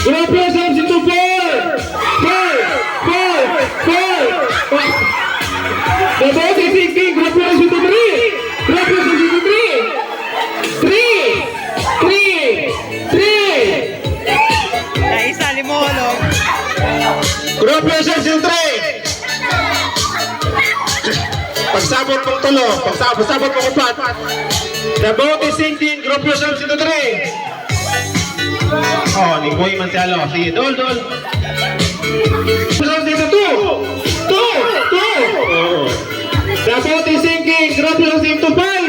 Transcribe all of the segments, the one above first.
Group yourselves into four. The boat is sinking. Group yourselves into three. Group yourselves into three. Three. Naisa, limolog. Group yourselves into three. Pagsabot mong tulo. Pagsabot mong upat. The boat is sinking. Group yourselves into three. Oh, ni Boy man si Alo. Sige, dol. Yourselves into two. Oh. The boat is sinking. Group yourselves into five.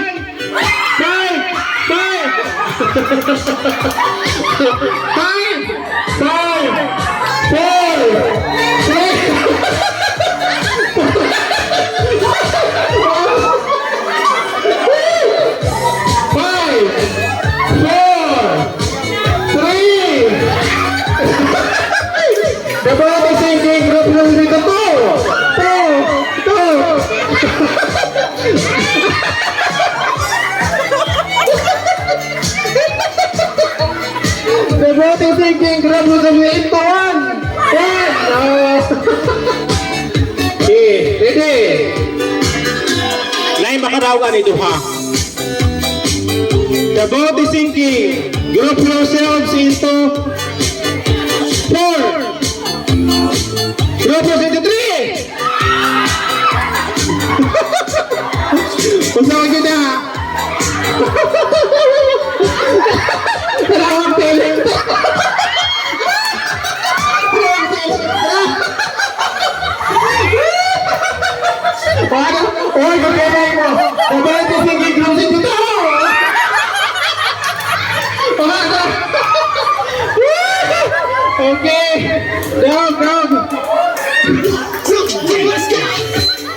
The boat is sinking. Group yourselves into two. The boat is sinking. Grab yourself into one. Okay, ready? Lain makarawan ito ha. The boat is sinking. Group yourselves into four. Group yourselves into three. Usawa kita. Dalawang piling. Oy, gagawin mo. The boat is sinking. Group yourselves into two.